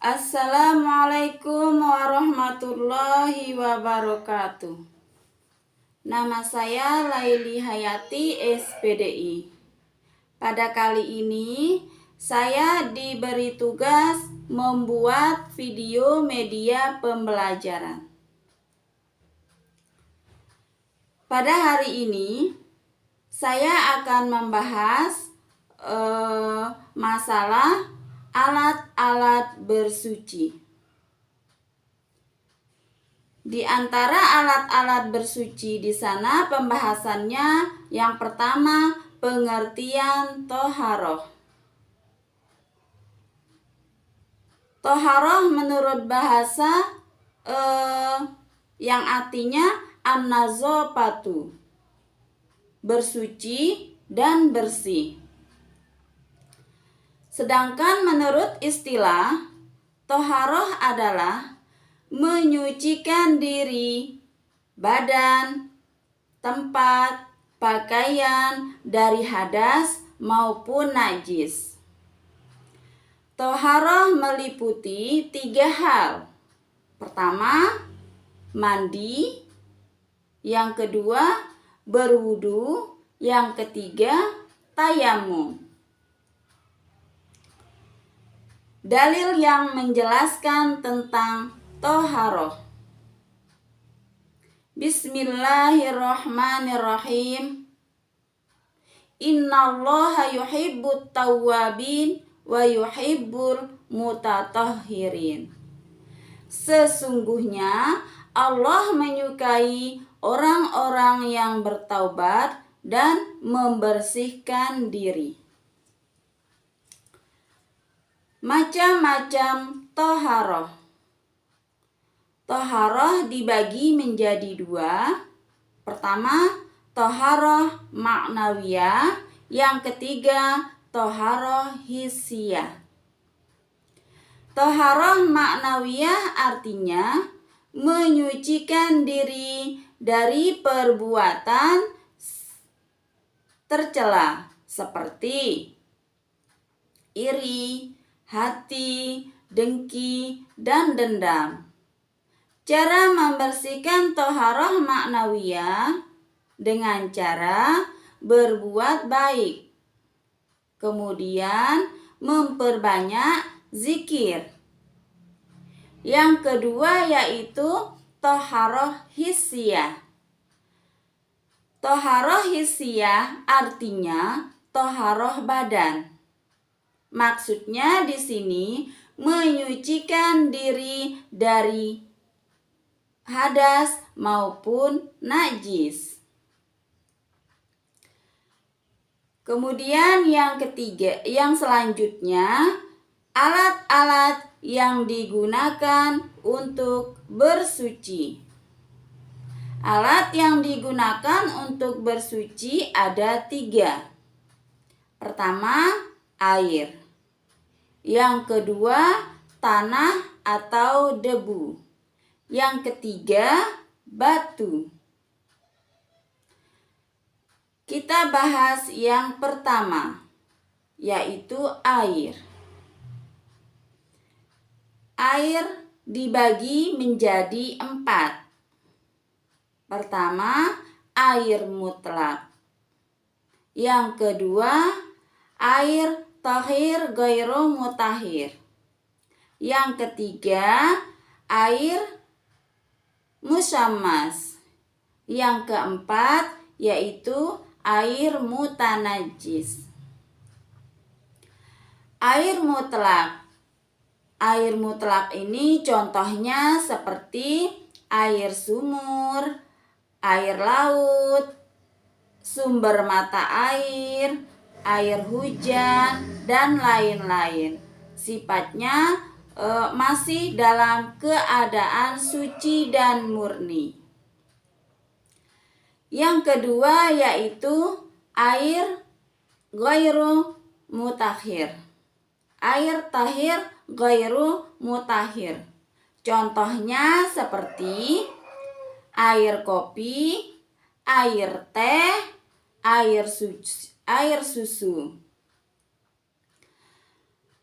Assalamualaikum warahmatullahi wabarakatuh. Nama saya Laili Hayati, SPDI. Pada kali ini saya diberi tugas membuat video media pembelajaran. Pada hari ini saya akan membahas masalah alat-alat bersuci. Di antara alat-alat bersuci di sana pembahasannya yang pertama pengertian toharoh. Toharoh menurut bahasa yang artinya an-nazofatu, bersuci dan bersih. Sedangkan menurut istilah, toharoh adalah menyucikan diri, badan, tempat, pakaian dari hadas maupun najis. Toharoh meliputi 3 hal. Pertama, mandi. Yang kedua, berwudu. Yang ketiga, tayamum. Dalil yang menjelaskan tentang toharoh. Bismillahirrahmanirrahim. Innallaha yuhibbut tawwabin wa yuhibbul mutatahhirin. Sesungguhnya Allah menyukai orang-orang yang bertaubat dan membersihkan diri. Macam-macam toharoh. Toharoh dibagi menjadi 2. Pertama, toharoh ma'nawiyah. Yang ketiga, toharoh hissiyah. Toharoh ma'nawiyah artinya menyucikan diri dari perbuatan tercela seperti iri, hati, dengki, dan dendam. Cara membersihkan toharoh ma'nawiyah dengan cara berbuat baik, kemudian memperbanyak zikir. Yang kedua yaitu toharoh hissiyah. Toharoh hissiyah artinya toharoh badan. Maksudnya di sini menyucikan diri dari hadas maupun najis. Kemudian yang selanjutnya alat-alat yang digunakan untuk bersuci. Alat yang digunakan untuk bersuci ada 3. Pertama, air. Yang kedua, tanah atau debu. Yang ketiga, batu. Kita bahas yang pertama, yaitu air. Air dibagi menjadi 4. Pertama, air mutlak. Yang kedua, air tahir ghairu mutahhir. Yang ketiga, air musyammas. Yang keempat yaitu air mutanajjis. Air mutlak. Air mutlak ini contohnya seperti air sumur, air laut, sumber mata air, air hujan, dan lain-lain. Sifatnya masih dalam keadaan suci dan murni. Yang kedua yaitu air ghairu mutahhir. Air tahir ghairu mutahhir. Contohnya seperti air kopi, air teh, air susu.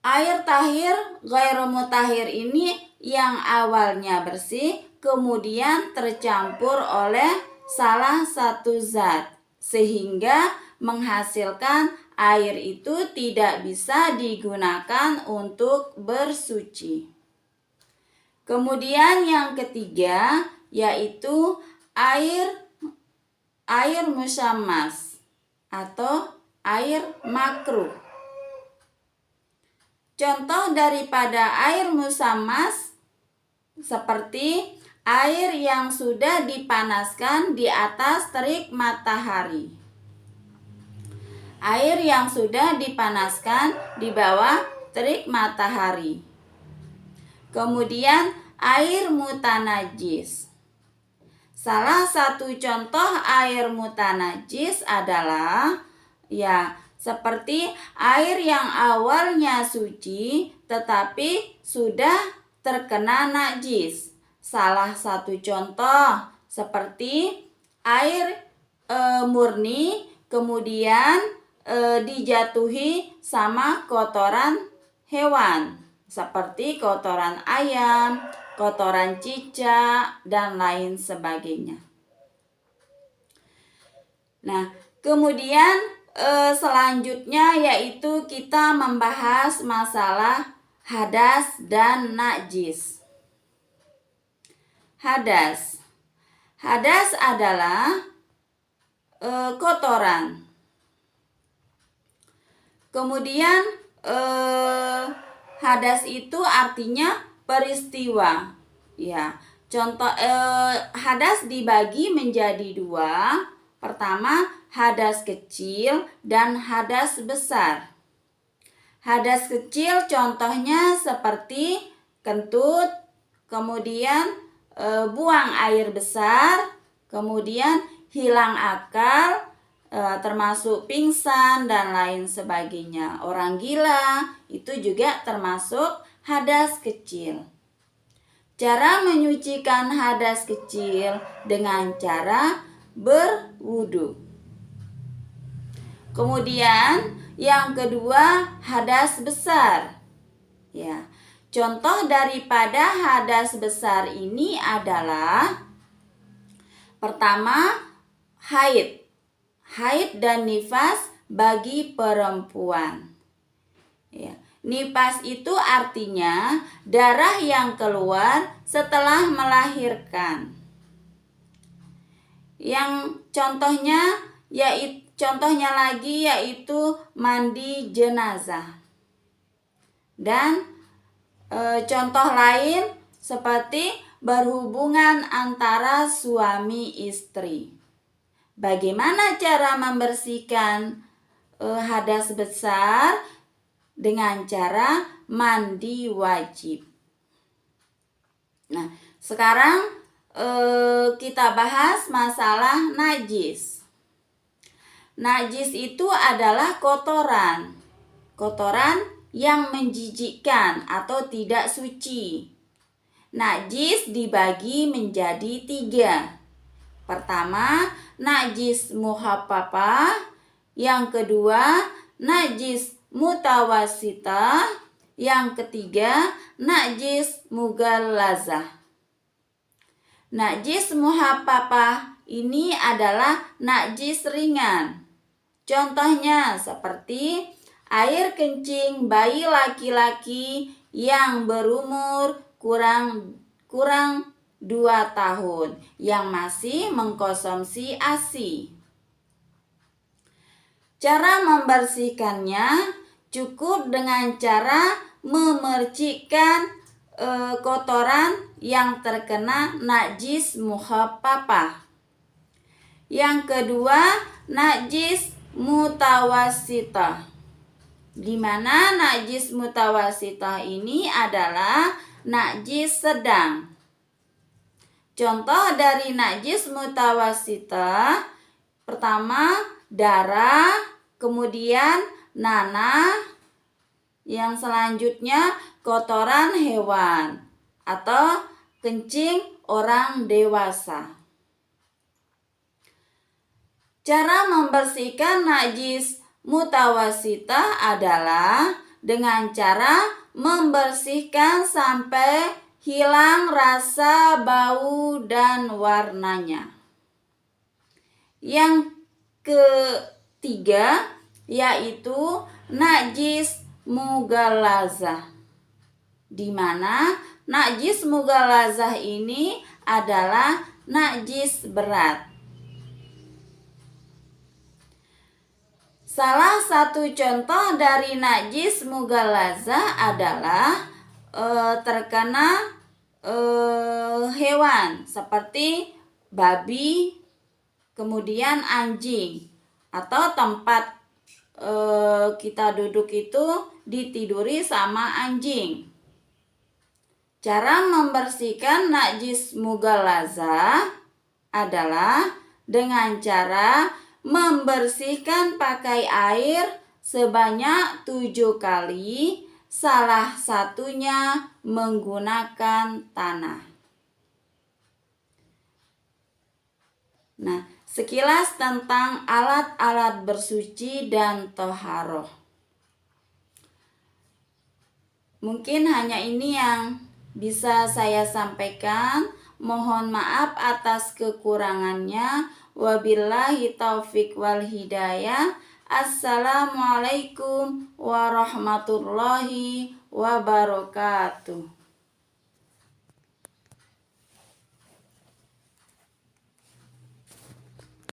Air tahir ghairu mutahhir ini yang awalnya bersih kemudian tercampur oleh salah satu zat sehingga menghasilkan air itu tidak bisa digunakan untuk bersuci. Kemudian yang ketiga yaitu air musyammas atau air makruh. Contoh daripada air musyammas seperti air yang sudah dipanaskan di atas terik matahari. Air yang sudah dipanaskan di bawah terik matahari. Kemudian air mutanajis. Salah satu contoh air mutanajis adalah seperti air yang awalnya suci tetapi sudah terkena najis. Salah satu contoh seperti air murni kemudian dijatuhi sama kotoran hewan seperti kotoran ayam, kotoran cicak dan lain sebagainya. Nah, kemudian selanjutnya yaitu kita membahas masalah hadas dan najis. Hadas adalah kotoran. Kemudian hadas itu artinya peristiwa. Ya, contoh hadas dibagi menjadi dua. Pertama, hadas kecil dan hadas besar. Hadas kecil contohnya seperti kentut, kemudian buang air besar, kemudian hilang akal, termasuk pingsan dan lain sebagainya. Orang gila itu juga termasuk hadas kecil. Cara menyucikan hadas kecil dengan cara berwudu. Kemudian yang kedua hadas besar. Ya, contoh daripada hadas besar ini adalah pertama haid dan nifas bagi perempuan. Ya, nifas itu artinya darah yang keluar setelah melahirkan. Yang contohnya yaitu mandi jenazah. Dan contoh lain seperti berhubungan antara suami istri. Bagaimana cara membersihkan hadas besar? Dengan cara mandi wajib. Nah, sekarang kita bahas masalah najis. Najis itu adalah kotoran yang menjijikkan atau tidak suci. Najis dibagi menjadi 3. Pertama, najis muhaffafah. Yang kedua, najis mutawassithah. Yang ketiga, najis mughallazah. Najis muhaffafah ini adalah najis ringan. Contohnya seperti air kencing bayi laki-laki yang berumur kurang 2 tahun yang masih mengkonsumsi ASI. Cara membersihkannya cukup dengan cara memercikkan kotoran yang terkena najis muhaffafah. Yang kedua, najis mutawassithah. Di mana najis mutawassithah ini adalah najis sedang. Contoh dari najis mutawassithah, pertama darah, kemudian nanah, yang selanjutnya kotoran hewan atau kencing orang dewasa. Cara membersihkan najis mutawassithah adalah dengan cara membersihkan sampai hilang rasa, bau, dan warnanya. Yang ketiga yaitu najis mughallazah, di mana najis mughallazah ini adalah najis berat. Salah satu contoh dari najis mughallazah adalah terkena hewan seperti babi, kemudian anjing, atau tempat kita duduk itu ditiduri sama anjing. Cara membersihkan najis mughallazah adalah dengan cara membersihkan pakai air sebanyak 7 kali, salah satunya menggunakan tanah. Nah, sekilas tentang alat-alat bersuci dan toharoh. Mungkin hanya ini yang bisa saya sampaikan. Mohon maaf atas kekurangannya. Wabillahi taufik wal hidayah. Assalamualaikum warahmatullahi wabarakatuh.